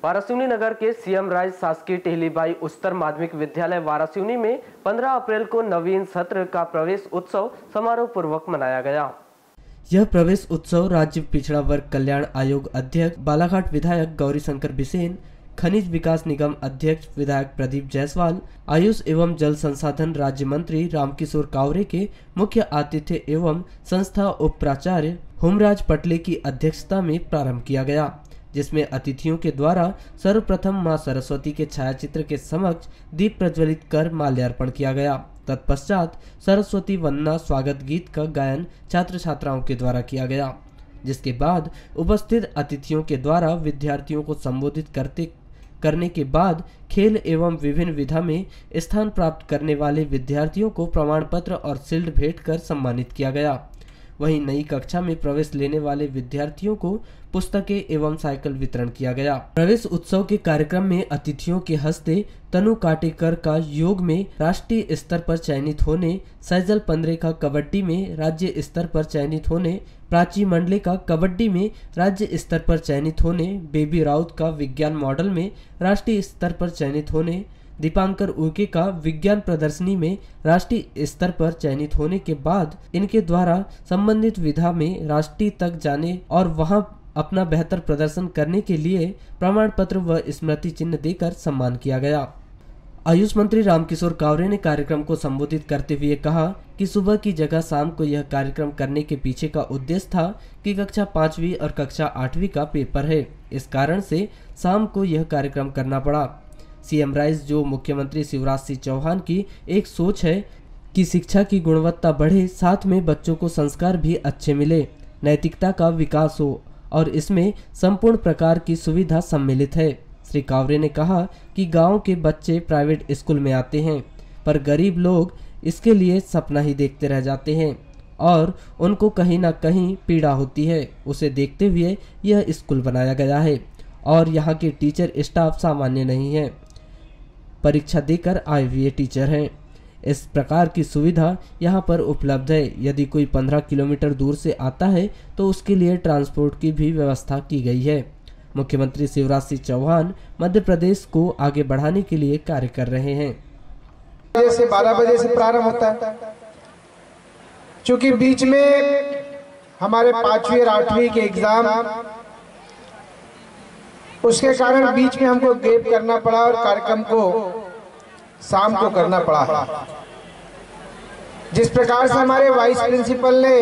वारासिवनी नगर के CM rise शासकीय टेहलीबाई उच्चतर माध्यमिक विद्यालय वारासिवनी में 15 अप्रैल को नवीन सत्र का प्रवेश उत्सव समारोह पूर्वक मनाया गया। यह प्रवेश उत्सव राज्य पिछड़ा वर्ग कल्याण आयोग अध्यक्ष बालाघाट विधायक गौरीशंकर बिसेन, खनिज विकास निगम अध्यक्ष विधायक प्रदीप जायसवाल, आयुष एवं जल संसाधन राज्य मंत्री रामकिशोर कावरे के मुख्य आतिथ्य एवं संस्था उप प्राचार्य होमराज पटले की अध्यक्षता में प्रारंभ किया गया, जिसमें अतिथियों के द्वारा सर्वप्रथम मां सरस्वती के छायाचित्र के समक्ष दीप प्रज्वलित कर माल्यार्पण किया गया। तत्पश्चात सरस्वती वंदना स्वागत गीत का गायन छात्र छात्राओं के द्वारा किया गया, जिसके बाद उपस्थित अतिथियों के द्वारा विद्यार्थियों को संबोधित करने के बाद खेल एवं विभिन्न विधा में स्थान प्राप्त करने वाले विद्यार्थियों को प्रमाण पत्र और शील्ड भेंट कर सम्मानित किया गया। वहीं नई कक्षा में प्रवेश लेने वाले विद्यार्थियों को पुस्तकें एवं साइकिल वितरण किया गया। प्रवेश उत्सव के कार्यक्रम में अतिथियों के हस्ते तनु काटेकर का योग में राष्ट्रीय स्तर पर चयनित होने, सैजल पंद्रे का कबड्डी में राज्य स्तर पर चयनित होने, प्राची मंडले का कबड्डी में राज्य स्तर पर चयनित होने, बेबी राउत का विज्ञान मॉडल में राष्ट्रीय स्तर पर चयनित होने, दीपांकर उके का विज्ञान प्रदर्शनी में राष्ट्रीय स्तर पर चयनित होने के बाद इनके द्वारा संबंधित विधा में राष्ट्रीय तक जाने और वहां अपना बेहतर प्रदर्शन करने के लिए प्रमाण पत्र व स्मृति चिन्ह देकर सम्मान किया गया। आयुष मंत्री रामकिशोर कावरे ने कार्यक्रम को संबोधित करते हुए कहा कि सुबह की जगह शाम को यह कार्यक्रम करने के पीछे का उद्देश्य था कि कक्षा 5वीं और कक्षा 8वीं का पेपर है, इस कारण से शाम को यह कार्यक्रम करना पड़ा। सीएम राइज जो मुख्यमंत्री शिवराज सिंह चौहान की एक सोच है कि शिक्षा की गुणवत्ता बढ़े, साथ में बच्चों को संस्कार भी अच्छे मिले, नैतिकता का विकास हो और इसमें संपूर्ण प्रकार की सुविधा सम्मिलित है। श्री कावरे ने कहा कि गांव के बच्चे प्राइवेट स्कूल में आते हैं, पर गरीब लोग इसके लिए सपना ही देखते रह जाते हैं और उनको कहीं ना कहीं पीड़ा होती है। उसे देखते हुए यह स्कूल बनाया गया है और यहाँ के टीचर स्टाफ सामान्य नहीं है, परीक्षा देकर आए हुए टीचर हैं। इस प्रकार की सुविधा यहाँ पर उपलब्ध है। यदि कोई 15 किलोमीटर दूर से आता है तो उसके लिए ट्रांसपोर्ट की भी व्यवस्था की गई है। मुख्यमंत्री शिवराज सिंह चौहान मध्य प्रदेश को आगे बढ़ाने के लिए कार्य कर रहे हैं। 12 बजे से प्रारंभ होता है, क्योंकि बीच में हमारे 5वीं और 8वीं के एग्जाम, उसके कारण बीच में हमको गैप करना पड़ा और कार्यक्रम को शाम को करना पड़ा। जिस प्रकार से हमारे वाइस प्रिंसिपल ने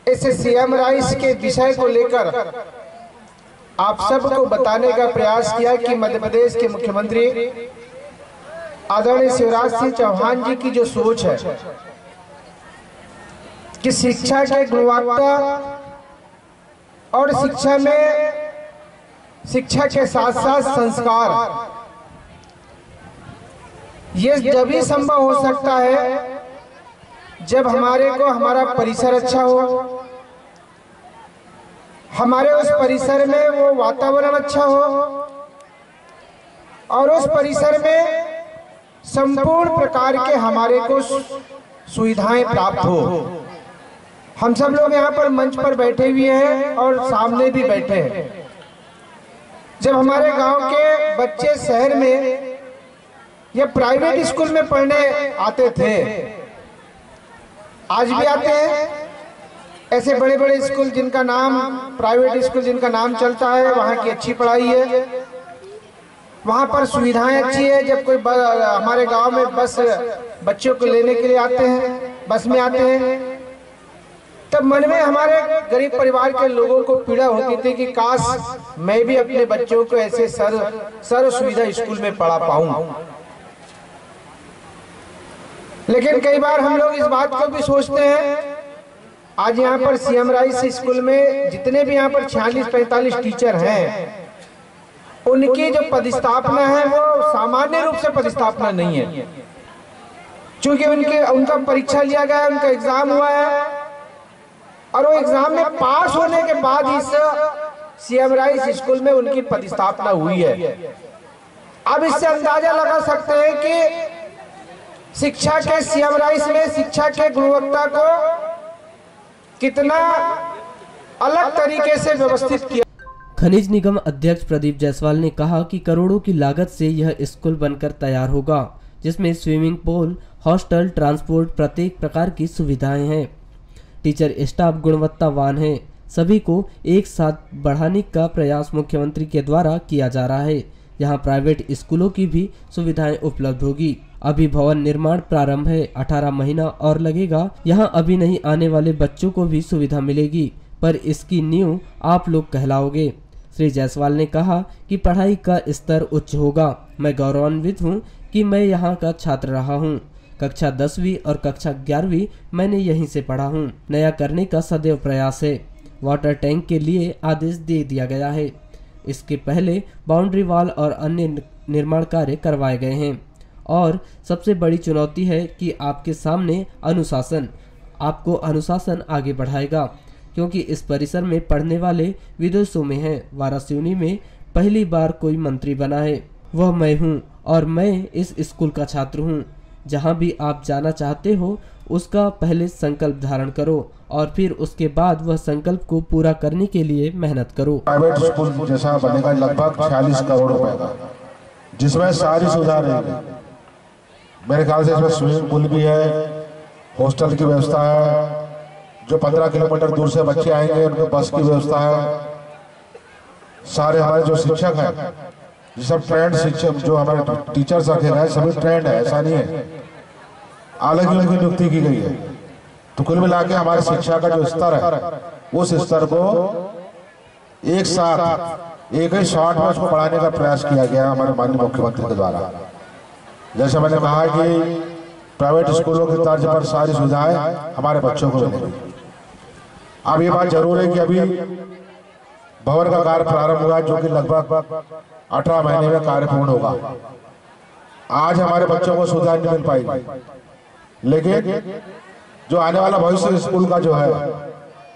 इस सीएम राइज के विषय को लेकर आप सबको बताने का प्रयास किया कि मध्य प्रदेश के मुख्यमंत्री आदरणीय शिवराज सिंह चौहान जी की जो सोच है कि शिक्षा की गुणवत्ता और शिक्षा के साथ साथ संस्कार, ये जब ही संभव हो सकता है जब हमारा परिसर अच्छा हो, हमारे उस परिसर में वो वातावरण अच्छा हो और उस परिसर में संपूर्ण प्रकार के हमारे को सुविधाएं प्राप्त हो। हम सब लोग यहाँ पर मंच पर बैठे हुए हैं और सामने भी बैठे हैं। जब हमारे गांव के बच्चे शहर में या प्राइवेट स्कूल में पढ़ने आते थे, आज भी आते हैं, ऐसे बड़े बड़े स्कूल जिनका नाम प्राइवेट स्कूल जिनका नाम चलता है, वहाँ की अच्छी पढ़ाई है, वहाँ पर सुविधाएं अच्छी है। जब कोई हमारे गांव में बस बच्चों को लेने के लिए आते हैं, बस में आते हैं, तब मन में हमारे गरीब परिवार के लोगों को पीड़ा होती थी कि काश मैं भी अपने बच्चों को ऐसे सर्व सुविधा स्कूल में पढ़ा पाऊं। लेकिन कई बार हम लोग इस बात को भी सोचते हैं, आज यहाँ पर सीएम राइज स्कूल में जितने भी यहाँ पर 46-45 टीचर हैं, उनकी जो पदस्थापना है वो सामान्य रूप से पदस्थापना नहीं है, क्योंकि उनका परीक्षा लिया गया, उनका एग्जाम हुआ है और वो एग्जाम में पास होने के बाद इस सीएम राइज स्कूल में उनकी पदस्थापना हुई है। अब इससे अंदाजा लगा सकते हैं कि शिक्षा के सीएम राइज में शिक्षा के गुणवत्ता को कितना अलग तरीके से व्यवस्थित किया। खनिज निगम अध्यक्ष प्रदीप जायसवाल ने कहा कि करोड़ों की लागत से यह स्कूल बनकर तैयार होगा, जिसमें स्विमिंग पूल, हॉस्टल, ट्रांसपोर्ट, प्रत्येक प्रकार की सुविधाएं हैं। टीचर स्टाफ गुणवत्तावान है। सभी को एक साथ बढ़ाने का प्रयास मुख्यमंत्री के द्वारा किया जा रहा है। यहाँ प्राइवेट स्कूलों की भी सुविधाएं उपलब्ध होगी। अभी भवन निर्माण प्रारंभ है, 18 महीना और लगेगा। यहाँ अभी नहीं आने वाले बच्चों को भी सुविधा मिलेगी, पर इसकी नींव आप लोग कहलाओगे। श्री जायसवाल ने कहा कि पढ़ाई का स्तर उच्च होगा। मैं गौरवान्वित हूँ कि मैं यहाँ का छात्र रहा हूँ। कक्षा 10वीं और कक्षा 11वीं मैंने यहीं से पढ़ा हूँ। नया करने का सदैव प्रयास है। वाटर टैंक के लिए आदेश दे दिया गया है। इसके पहले बाउंड्री वॉल और अन्य निर्माण कार्य करवाए गए हैं। और सबसे बड़ी चुनौती है कि आपके सामने अनुशासन। आपको अनुशासन आगे बढ़ाएगा, क्योंकि इस परिसर में पढ़ने वाले विदेशों में हैं। वाराणसी में पहली बार कोई मंत्री बना है, वह मैं हूँ और मैं इस स्कूल का छात्र हूँ। जहाँ भी आप जाना चाहते हो उसका पहले संकल्प धारण करो और फिर उसके बाद वह संकल्प को पूरा करने के लिए मेहनत करो। प्राइवेट स्कूल जैसा बनेगा लगभग 46 करोड़ रुपए का, जिसमें सारी सुविधा रहेगी। मेरे ख्याल से इसमें स्विमिंग पूल भी है, हॉस्टल की व्यवस्था है, जो 15 किलोमीटर दूर से बच्चे आएंगे उनके बस की व्यवस्था है। सारे हमारे जो शिक्षक हैं, ये सब ट्रेंड शिक्षक, जो हमारे टीचर्स रखे गए सभी ट्रेंड है, ऐसा नहीं है अलग ही उनकी नियुक्ति की गई है। तो कुल मिला के हमारे शिक्षा का जो स्तर है उस स्तर को एक साथ एक ही शॉट में उसको बढ़ाने का प्रयास किया गया हमारे माननीय मुख्यमंत्री के द्वारा। जैसे मैंने कहा कि प्राइवेट स्कूलों की तर्ज पर सारी सुविधाएं हमारे बच्चों को मिलेंगी। अब ये बात जरूर है कि अभी भवन का कार्य प्रारंभ हुआ, जो कि लगभग 18 महीने में कार्य पूर्ण होगा। आज हमारे बच्चों को सुविधा नहीं मिल पाएगी, लेकिन जो आने वाला भविष्य स्कूल का जो है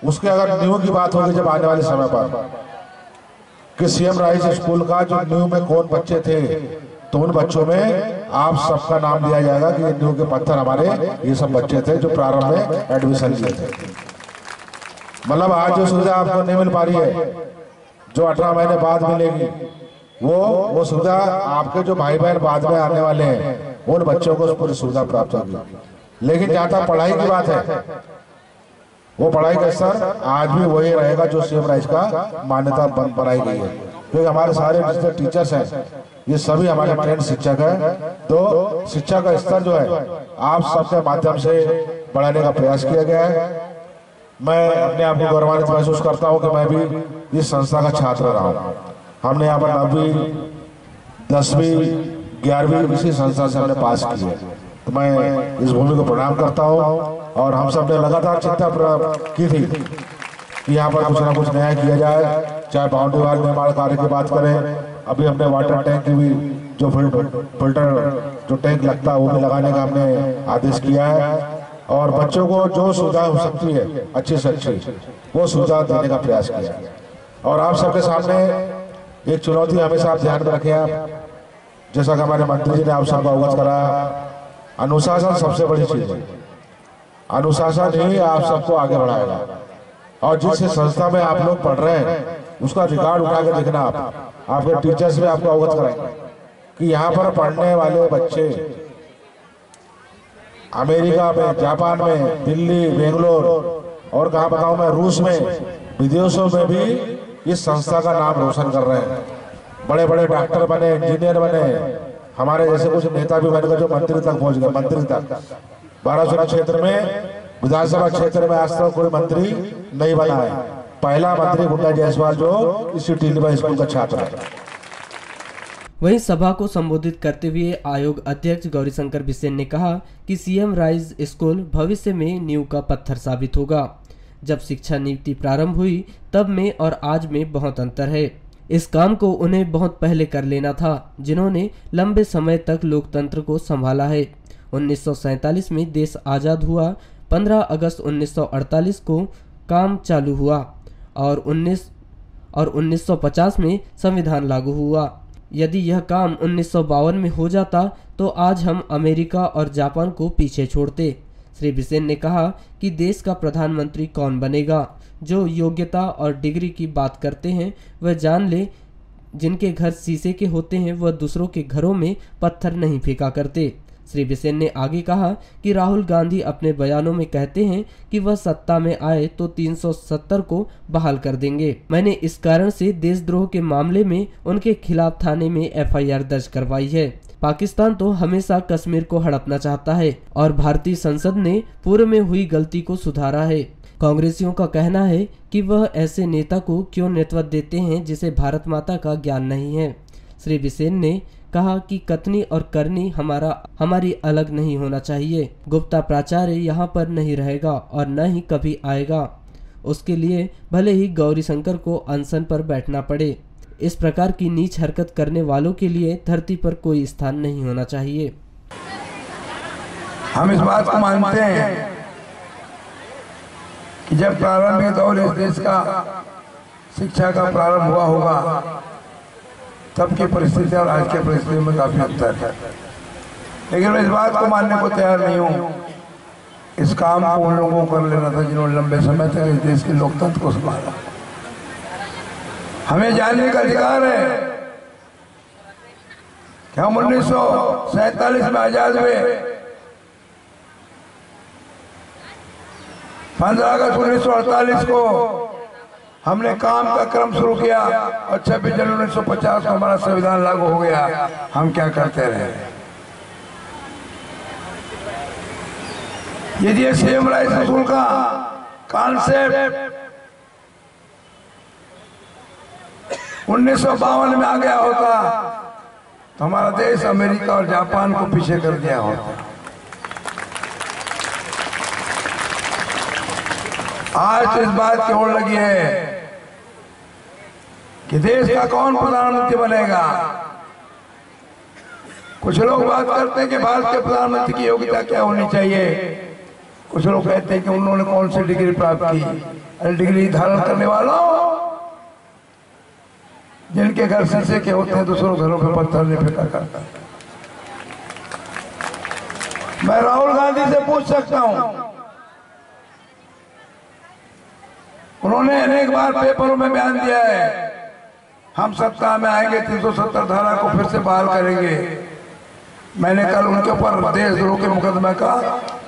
उसके अगर न्यू की बात होगी जब आने वाले समय पर कि सीएम राइज स्कूल का जो न्यू में कौन बच्चे थे, तो उन बच्चों में आप सबका नाम दिया जाएगा कि ये न्यू के पत्थर हमारे ये सब बच्चे थे जो प्रारंभ में एडमिशन लिए थे। मतलब आज जो सुविधा आपको नहीं मिल पा रही है, जो 18 महीने बाद मिलेगी, वो सुविधा आपके जो भाई बहन बाद में आने वाले हैं उन बच्चों को पूरी सुविधा प्राप्त होगी। लेकिन जहाँ तक पढ़ाई की बात है, वो पढ़ाई का स्तर आज भी वही रहेगा जो सीएम राइज का मान्यता बनाई गई है, क्योंकि हमारे सारे जितने टीचर्स हैं ये सभी हमारे ट्रेंड शिक्षक हैं। तो शिक्षा का स्तर जो है आप सबके माध्यम से बढ़ाने का प्रयास किया गया है। मैं अपने आप को गौरवान्वित महसूस करता हूँ कि मैं भी इस संस्था का छात्र रहा हूँ। हमने यहाँ पर 9वीं 10वीं 11वीं इसी संस्था से हमने पास की है। तो मैं इस भूमि को प्रणाम करता हूँ और हम सब ने लगातार चिंता की थी कि यहाँ पर कुछ ना कुछ नया किया जाए, चाहे बाउंड्री वॉल निर्माण कार्य की बात करें। अभी हमने वाटर टैंक की भी जो फिल्टर जो टैंक लगता है वो भी लगाने का हमने आदेश किया है, और बच्चों को जो सुविधा हो सकती है अच्छी से अच्छी वो सुविधा देने का प्रयास किया है। और आप सबके सामने एक चुनौती हमेशा आप ध्यान में रखें। आप जैसा कि हमारे मंत्री जी ने आप सबको अवगत कराया, अनुशासन सबसे बड़ी चीज है। अनुशासन ही आप सबको आगे बढ़ाएगा। और जिस संस्था में आप लोग पढ़ रहे हैं उसका रिकॉर्ड उठा के देखना, आपके टीचर्स भी आपको अवगत कराएंगे कि यहाँ पर पढ़ने वाले बच्चे अमेरिका में, जापान में, दिल्ली, बेंगलोर और कहाँ बताऊं मैं, रूस में, विदेशों में भी इस संस्था का नाम रोशन कर रहे हैं। बड़े बड़े डॉक्टर बने, इंजीनियर बने, हमारे जैसे कुछ नेता भी बन गए जो मंत्री तक पहुंच गए। मंत्री तक वाराणसी क्षेत्र में, विधानसभा क्षेत्र में आज तक कोई मंत्री नहीं बना है। पहला मंत्री गुड्डा जायसवाल जो इसी टीलीबाई स्कूल का छात्र है। वहीं सभा को संबोधित करते हुए आयोग अध्यक्ष गौरीशंकर बिसेन ने कहा कि सीएम राइज स्कूल भविष्य में नींव का पत्थर साबित होगा। जब शिक्षा नीति प्रारंभ हुई तब में और आज में बहुत अंतर है। इस काम को उन्हें बहुत पहले कर लेना था, जिन्होंने लंबे समय तक लोकतंत्र को संभाला है। 1947 में देश आज़ाद हुआ, 15 अगस्त 1948 को काम चालू हुआ और 1950 में संविधान लागू हुआ। यदि यह काम 1952 में हो जाता तो आज हम अमेरिका और जापान को पीछे छोड़ते। श्री बिसेन ने कहा कि देश का प्रधानमंत्री कौन बनेगा, जो योग्यता और डिग्री की बात करते हैं वह जान ले, जिनके घर शीशे के होते हैं वह दूसरों के घरों में पत्थर नहीं फेंका करते। श्री बिसेन ने आगे कहा कि राहुल गांधी अपने बयानों में कहते हैं कि वह सत्ता में आए तो 370 को बहाल कर देंगे। मैंने इस कारण से देशद्रोह के मामले में उनके खिलाफ थाने में FIR दर्ज करवाई है। पाकिस्तान तो हमेशा कश्मीर को हड़पना चाहता है और भारतीय संसद ने पूर्व में हुई गलती को सुधारा है। कांग्रेसियों का कहना है कि वह ऐसे नेता को क्यों नेतृत्व देते हैं जिसे भारत माता का ज्ञान नहीं है। श्री बिसेन ने कहा कि कथनी और करनी हमारी अलग नहीं होना चाहिए। गुप्ता प्राचार्य यहाँ पर नहीं रहेगा और न ही कभी आएगा। उसके लिए भले ही गौरीशंकर को अनशन पर बैठना पड़े। इस प्रकार की नीच हरकत करने वालों के लिए धरती पर कोई स्थान नहीं होना चाहिए। हम इस बात को मानते हैं कि जब प्रारंभिक दौर इस देश का शिक्षा का प्रारंभ हुआ होगा तब की परिस्थिति और आज के परिस्थिति में काफी अंतर है, लेकिन मैं इस बात को मानने को तैयार नहीं हूँ। इस काम को उन लोगों को कर लेना था जिन्होंने लंबे समय तक इस देश के लोकतंत्र को संभाला। हमें जानने का अधिकार है कि हम 1947 में आजाद हुए, 15 अगस्त 1948 को हमने काम का क्रम शुरू किया और 26 जनवरी 1950 को हमारा संविधान लागू हो गया। हम क्या करते रहे? यदि ये सीएम राइस स्कूल का कॉन्सेप्ट 1952 में आ गया होता तो हमारा देश अमेरिका और जापान को पीछे कर दिया होता। आज इस बात की ओर लगी है कि देश का कौन प्रधानमंत्री बनेगा। कुछ लोग बात करते हैं कि भारत के प्रधानमंत्री की योग्यता क्या होनी चाहिए। कुछ लोग कहते हैं कि उन्होंने कौन सी डिग्री प्राप्त की। अरे डिग्री धारण करने वालों, जिनके घर शीशे के होते हैं दूसरों घरों पे पत्थर नहीं फेंका करता। मैं राहुल गांधी से पूछ सकता हूं, उन्होंने अनेक बार पेपरों में बयान दिया है हम सत्ता में आएंगे 370 धारा को फिर से बहाल करेंगे। मैंने कल उनके ऊपर देशद्रोह के मुकदमे का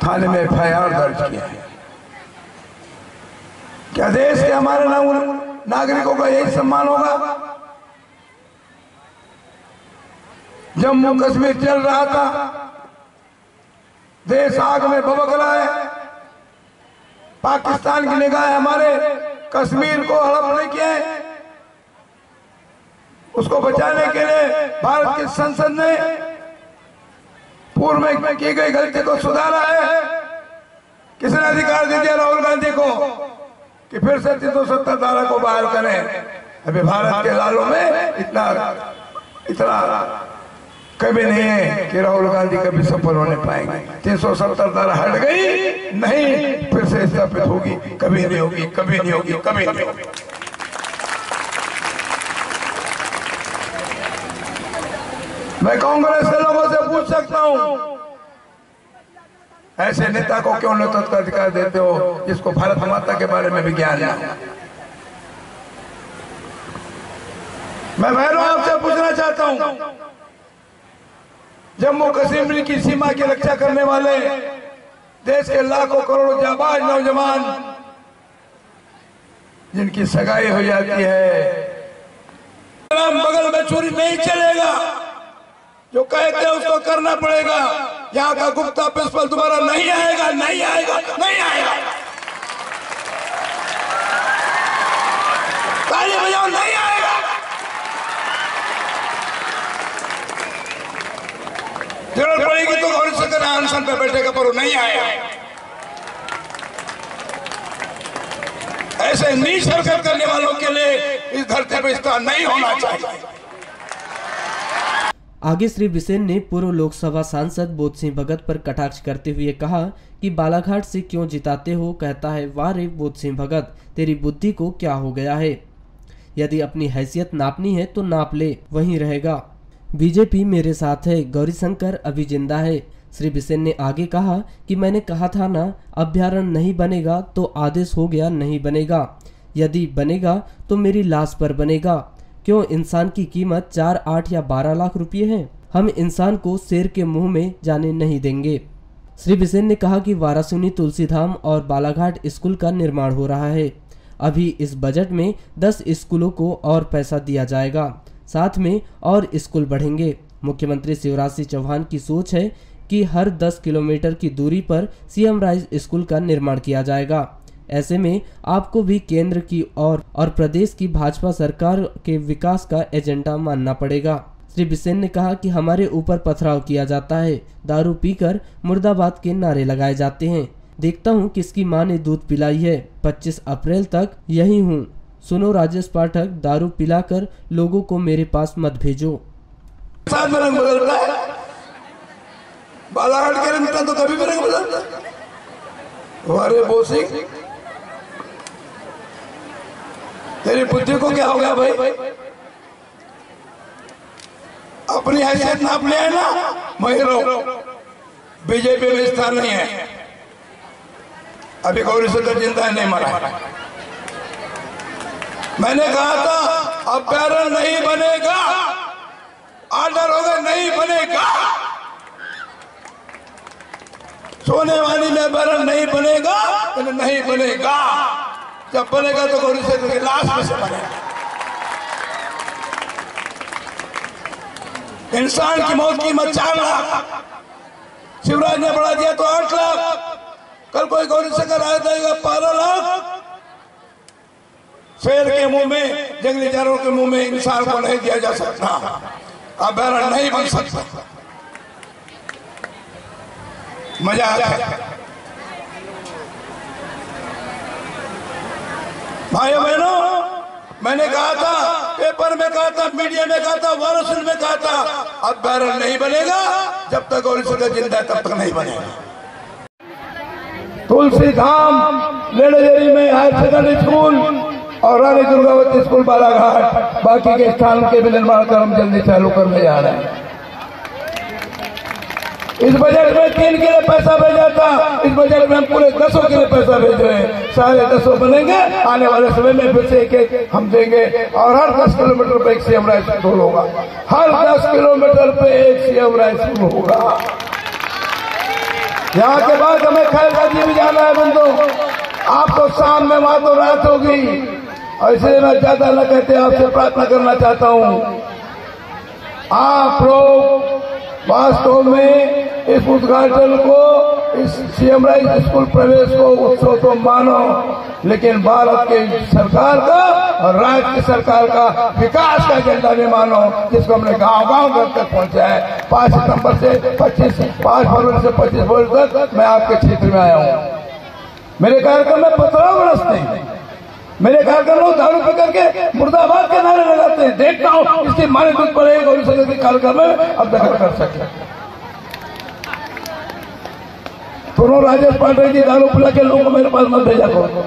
थाने में FIR दर्ज किया है। क्या देश के हमारे नागरिकों का यही सम्मान होगा? जम्मू कश्मीर चल रहा था, देश आग में भभक रहा है, पाकिस्तान की निगाह हमारे कश्मीर को हड़पने की है। उसको बचाने के लिए भारत की संसद ने पूर्व में की गई गलती को सुधारा है। किसने अधिकार दे दिया राहुल गांधी को कि फिर से 370 धारा को बहाल करें? अभी भारत के लालों में इतना कभी नहीं है कि राहुल गांधी कभी सफल होने पाएंगे। 370 धारा हट गई नहीं, फिर से स्थापित होगी, कभी नहीं होगी, कभी नहीं होगी, कभी नहीं होगी। मैं कांग्रेस के लोगों से पूछ सकता हूं, ऐसे नेता को क्यों नेतृत्व का अधिकार देते हो जिसको भारत माता के बारे में भी ज्ञान है? मैं बहनों आपसे पूछना चाहता हूं, जम्मू कश्मीर की सीमा की रक्षा करने वाले देश के लाखों करोड़ों जाबाज नौजवान जिनकी सगाई हो जाती है, बगल में चोरी नहीं चलेगा, जो कहते हैं उसको करना पड़ेगा। यहाँ का गुप्ता प्रिंसिपल दोबारा नहीं आएगा, नहीं आएगा, नहीं आएगा। ताली बजाओ, नहीं आएगा। जरूरत पड़ेगी तो गौरीशंकर अनशन पे बैठेगा, पर वो नहीं आएगा। ऐसे नीच हरकत करने वालों के लिए इस धरती पर स्थान नहीं होना चाहिए। आगे श्री बिसेन ने पूर्व लोकसभा सांसद बोध सिंह भगत पर कटाक्ष करते हुए कहा कि बालाघाट से क्यों जिताते हो। कहता है, वाह रे बोध सिंह भगत, तेरी बुद्धि को क्या हो गया है। यदि अपनी हैसियत नापनी है तो नाप ले, वहीं रहेगा। बीजेपी मेरे साथ है, गौरीशंकर अभी जिंदा है, श्री बिसेन ने आगे कहा कि मैंने कहा था ना, अभ्यारण्य नहीं बनेगा तो आदेश हो गया नहीं बनेगा। यदि बनेगा तो मेरी लाश पर बनेगा। क्यों इंसान की कीमत 4, 8 या 12 लाख रुपए है? हम इंसान को शेर के मुंह में जाने नहीं देंगे। श्री बिसेन ने कहा कि वारासिवनी तुलसीधाम और बालाघाट स्कूल का निर्माण हो रहा है। अभी इस बजट में 10 स्कूलों को और पैसा दिया जाएगा, साथ में और स्कूल बढ़ेंगे। मुख्यमंत्री शिवराज सिंह चौहान की सोच है कि हर 10 किलोमीटर की दूरी पर सीएम राइज स्कूल का निर्माण किया जाएगा। ऐसे में आपको भी केंद्र की और प्रदेश की भाजपा सरकार के विकास का एजेंडा मानना पड़ेगा। श्री बिसेन ने कहा कि हमारे ऊपर पथराव किया जाता है, दारू पीकर मुर्दाबाद के नारे लगाए जाते हैं। देखता हूँ किसकी माँ ने दूध पिलाई है। 25 अप्रैल तक यही हूँ। सुनो राजेश पाठक, दारू पिलाकर लोगों को मेरे पास मत भेजो। रंग बदलता है, बालाघाट के रंग तो कभी भी रंग बदलता है। हमारे बोसी, तेरी बुद्धि को क्या हो गया भाई? अपनी हैसियत नाप ले ना, महिरो बीजेपी में स्थान नहीं है। अभी गौरी शंकर जिंदा नहीं मरा। मैंने कहा था अभ्यारण्य नहीं बनेगा, आर्डर होगा नहीं बनेगा। सोनेवानी में अभ्यारण्य नहीं बनेगा, नहीं बनेगा। जब बनेगा तो गौरी शंकर की लाश में से बनेगा। इंसान की मौत की कीमत 4 लाख, शिवराज ने बढ़ा दिया तो 8 लाख। कल कोई गौरी शंकर आ जाएगा 12 लाख। शेर के मुंह में, जंगली जानवरों के मुंह में इंसान को नहीं दिया जा सकता, अभ्यारण्य नहीं बन सकता। मजा आता है भाइयों बहनों। मैंने कहा था, पेपर में कहा था, मीडिया में कहा था, वाराणसी में कहा था, अभ्यारण्य नहीं बनेगा जब तक गौरी शंकर जिंदा है, तब तक नहीं बनेगा। तुलसीधाम लेडेरी में हायर सेकेंडरी स्कूल और रानी दुर्गावती स्कूल बालाघाट, बाकी के स्थानों के भी निर्माण कार्य जल्दी चालू करने जा रहे हैं। इस बजट में 3 के लिए पैसा भेजा था, इस बजट में हम पूरे 10 के लिए पैसा भेज रहे हैं। सारे 10 बनेंगे, आने वाले समय में फिर से एक हम देंगे। और हर 10 किलोमीटर पे एक सीएम राइज स्कूल होगा, हर 10 किलोमीटर पे एक सीएम राइज स्कूल होगा। यहाँ के बाद हमें खैरगाजी भी जाना है बंधु। आपको शाम में वहां तो रात होगी, और इसलिए मैं ज्यादा न कहते आपसे प्रार्थना करना चाहता हूँ, आप लोग वास्तव में इस उद्घाटन को, इस सीएम राइज स्कूल प्रवेश को उत्सव तो मानो, लेकिन भारत की सरकार का और राज्य की सरकार का विकास का एजेंडा भी मानो, जिसको हमने गांव-गांव घर तक पहुंचा है। 5 फरवरी से 25 फरवरी तक मैं आपके क्षेत्र में आया हूं। मेरे कार्यक्रम में पथराव बरसते हैं, मेरे कार्यक्रम लोग दारू पी करके मुर्दाबाद के नारे लगाते हैं। देखता हूं इसकी माने दूध पड़ेगा गौरी शंकर के कार्यक्रम में अब दखल कर सके। सुनो राजेश पाठक जी, दारू पिला के लोगों को मेरे पास मत भेजा करो।